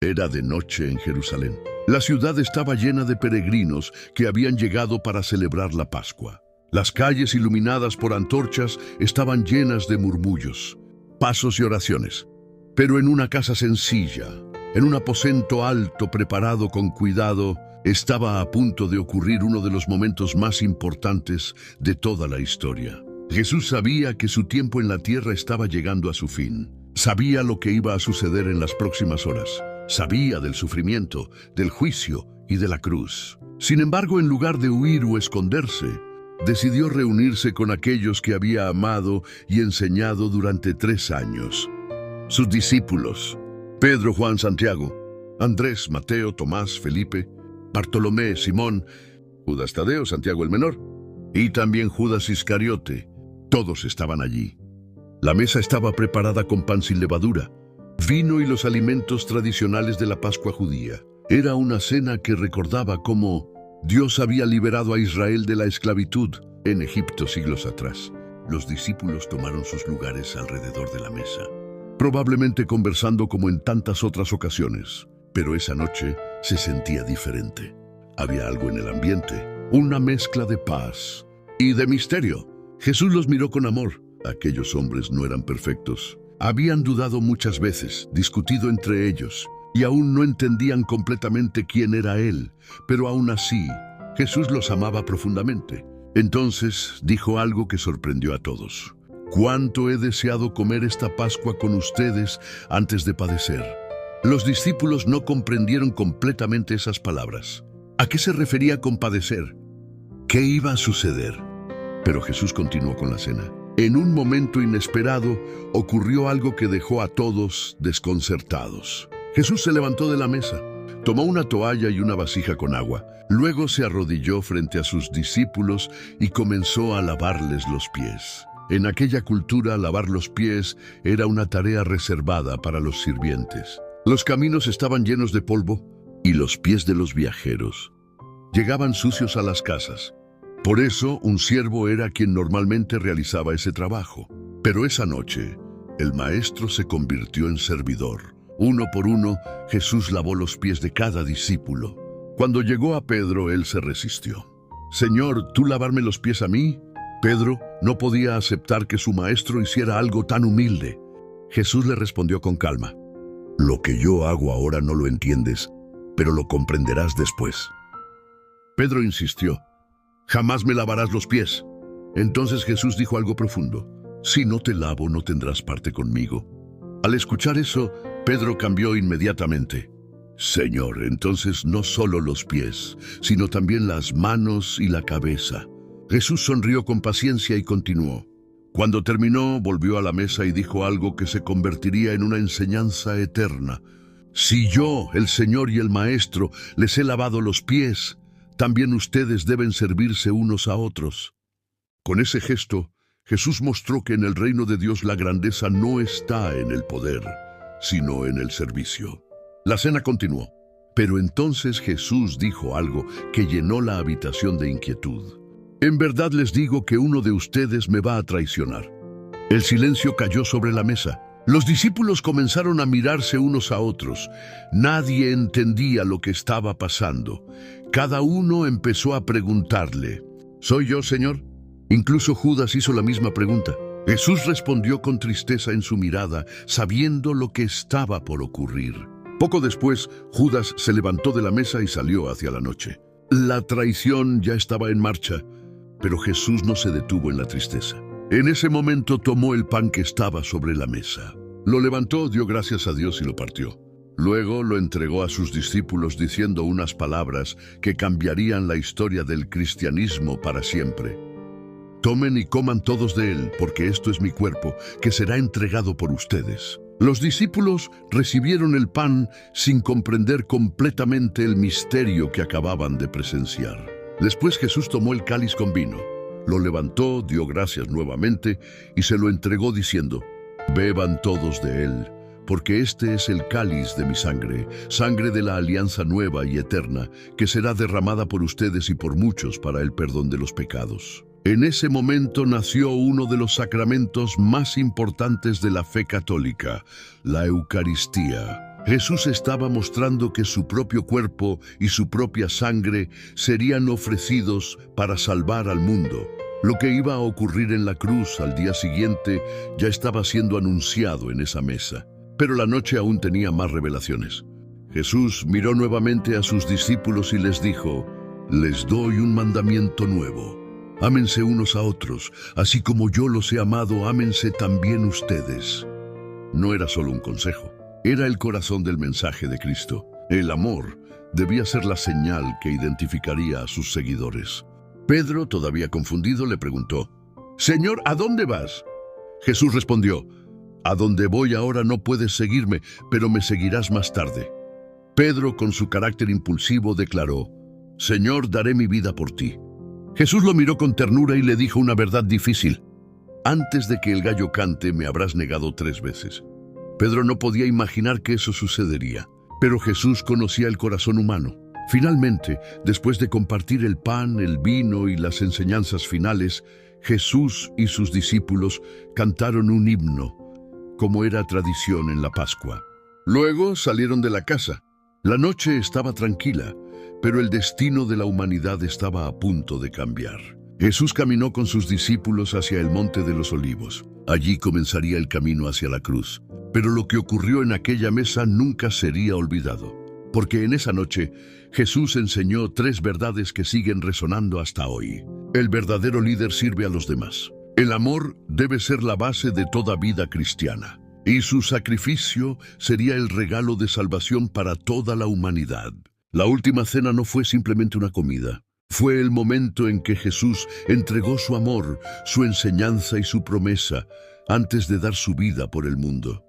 Era de noche en Jerusalén. La ciudad estaba llena de peregrinos que habían llegado para celebrar la Pascua. Las calles iluminadas por antorchas estaban llenas de murmullos, pasos y oraciones. Pero en una casa sencilla, en un aposento alto preparado con cuidado, estaba a punto de ocurrir uno de los momentos más importantes de toda la historia. Jesús sabía que su tiempo en la tierra estaba llegando a su fin. Sabía lo que iba a suceder en las próximas horas. Sabía del sufrimiento, del juicio y de la cruz. Sin embargo, en lugar de huir o esconderse, decidió reunirse con aquellos que había amado y enseñado durante 3 años. Sus discípulos: Pedro, Juan, Santiago, Andrés, Mateo, Tomás, Felipe, Bartolomé, Simón, Judas Tadeo, Santiago el Menor, y también Judas Iscariote. Todos estaban allí. La mesa estaba preparada con pan sin levadura, vino y los alimentos tradicionales de la Pascua judía. Era una cena que recordaba cómo Dios había liberado a Israel de la esclavitud en Egipto siglos atrás. Los discípulos tomaron sus lugares alrededor de la mesa, probablemente conversando como en tantas otras ocasiones. Pero esa noche se sentía diferente. Había algo en el ambiente, una mezcla de paz y de misterio. Jesús los miró con amor. Aquellos hombres no eran perfectos. Habían dudado muchas veces, discutido entre ellos, y aún no entendían completamente quién era Él. Pero aún así, Jesús los amaba profundamente. Entonces dijo algo que sorprendió a todos. «¿Cuánto he deseado comer esta Pascua con ustedes antes de padecer?» Los discípulos no comprendieron completamente esas palabras. ¿A qué se refería con padecer? ¿Qué iba a suceder? Pero Jesús continuó con la cena. En un momento inesperado ocurrió algo que dejó a todos desconcertados. Jesús se levantó de la mesa, tomó una toalla y una vasija con agua. Luego se arrodilló frente a sus discípulos y comenzó a lavarles los pies. En aquella cultura, lavar los pies era una tarea reservada para los sirvientes. Los caminos estaban llenos de polvo y los pies de los viajeros llegaban sucios a las casas. Por eso, un siervo era quien normalmente realizaba ese trabajo. Pero esa noche, el maestro se convirtió en servidor. Uno por uno, Jesús lavó los pies de cada discípulo. Cuando llegó a Pedro, él se resistió. «Señor, ¿tú lavarme los pies a mí?» Pedro no podía aceptar que su maestro hiciera algo tan humilde. Jesús le respondió con calma: «Lo que yo hago ahora no lo entiendes, pero lo comprenderás después». Pedro insistió: «Jamás me lavarás los pies». Entonces Jesús dijo algo profundo: «Si no te lavo, no tendrás parte conmigo». Al escuchar eso, Pedro cambió inmediatamente. «Señor, entonces no solo los pies, sino también las manos y la cabeza». Jesús sonrió con paciencia y continuó. Cuando terminó, volvió a la mesa y dijo algo que se convertiría en una enseñanza eterna. «Si yo, el Señor y el Maestro, les he lavado los pies, también ustedes deben servirse unos a otros». Con ese gesto, Jesús mostró que en el reino de Dios la grandeza no está en el poder, sino en el servicio. La cena continuó, pero entonces Jesús dijo algo que llenó la habitación de inquietud. «En verdad les digo que uno de ustedes me va a traicionar». El silencio cayó sobre la mesa. Los discípulos comenzaron a mirarse unos a otros. Nadie entendía lo que estaba pasando. Cada uno empezó a preguntarle: «¿Soy yo, Señor?». Incluso Judas hizo la misma pregunta. Jesús respondió con tristeza en su mirada, sabiendo lo que estaba por ocurrir. Poco después, Judas se levantó de la mesa y salió hacia la noche. La traición ya estaba en marcha, pero Jesús no se detuvo en la tristeza. En ese momento tomó el pan que estaba sobre la mesa. Lo levantó, dio gracias a Dios y lo partió. Luego lo entregó a sus discípulos diciendo unas palabras que cambiarían la historia del cristianismo para siempre. «Tomen y coman todos de él, porque esto es mi cuerpo, que será entregado por ustedes». Los discípulos recibieron el pan sin comprender completamente el misterio que acababan de presenciar. Después Jesús tomó el cáliz con vino, lo levantó, dio gracias nuevamente y se lo entregó diciendo: «Beban todos de él, porque este es el cáliz de mi sangre, sangre de la alianza nueva y eterna, que será derramada por ustedes y por muchos para el perdón de los pecados». En ese momento nació uno de los sacramentos más importantes de la fe católica, la Eucaristía. Jesús estaba mostrando que su propio cuerpo y su propia sangre serían ofrecidos para salvar al mundo. Lo que iba a ocurrir en la cruz al día siguiente ya estaba siendo anunciado en esa mesa. Pero la noche aún tenía más revelaciones. Jesús miró nuevamente a sus discípulos y les dijo: «Les doy un mandamiento nuevo. Ámense unos a otros, así como yo los he amado, ámense también ustedes». No era solo un consejo, era el corazón del mensaje de Cristo. El amor debía ser la señal que identificaría a sus seguidores. Pedro, todavía confundido, le preguntó: «Señor, ¿a dónde vas?». Jesús respondió: «A donde voy ahora no puedes seguirme, pero me seguirás más tarde». Pedro, con su carácter impulsivo, declaró: «Señor, daré mi vida por ti». Jesús lo miró con ternura y le dijo una verdad difícil: «Antes de que el gallo cante, me habrás negado 3 veces». Pedro no podía imaginar que eso sucedería, pero Jesús conocía el corazón humano. Finalmente, después de compartir el pan, el vino y las enseñanzas finales, Jesús y sus discípulos cantaron un himno, como era tradición en la Pascua. Luego salieron de la casa. La noche estaba tranquila, pero el destino de la humanidad estaba a punto de cambiar. Jesús caminó con sus discípulos hacia el Monte de los Olivos. Allí comenzaría el camino hacia la cruz. Pero lo que ocurrió en aquella mesa nunca sería olvidado, porque en esa noche Jesús enseñó 3 verdades que siguen resonando hasta hoy. El verdadero líder sirve a los demás. El amor debe ser la base de toda vida cristiana, y su sacrificio sería el regalo de salvación para toda la humanidad. La última cena no fue simplemente una comida. Fue el momento en que Jesús entregó su amor, su enseñanza y su promesa antes de dar su vida por el mundo.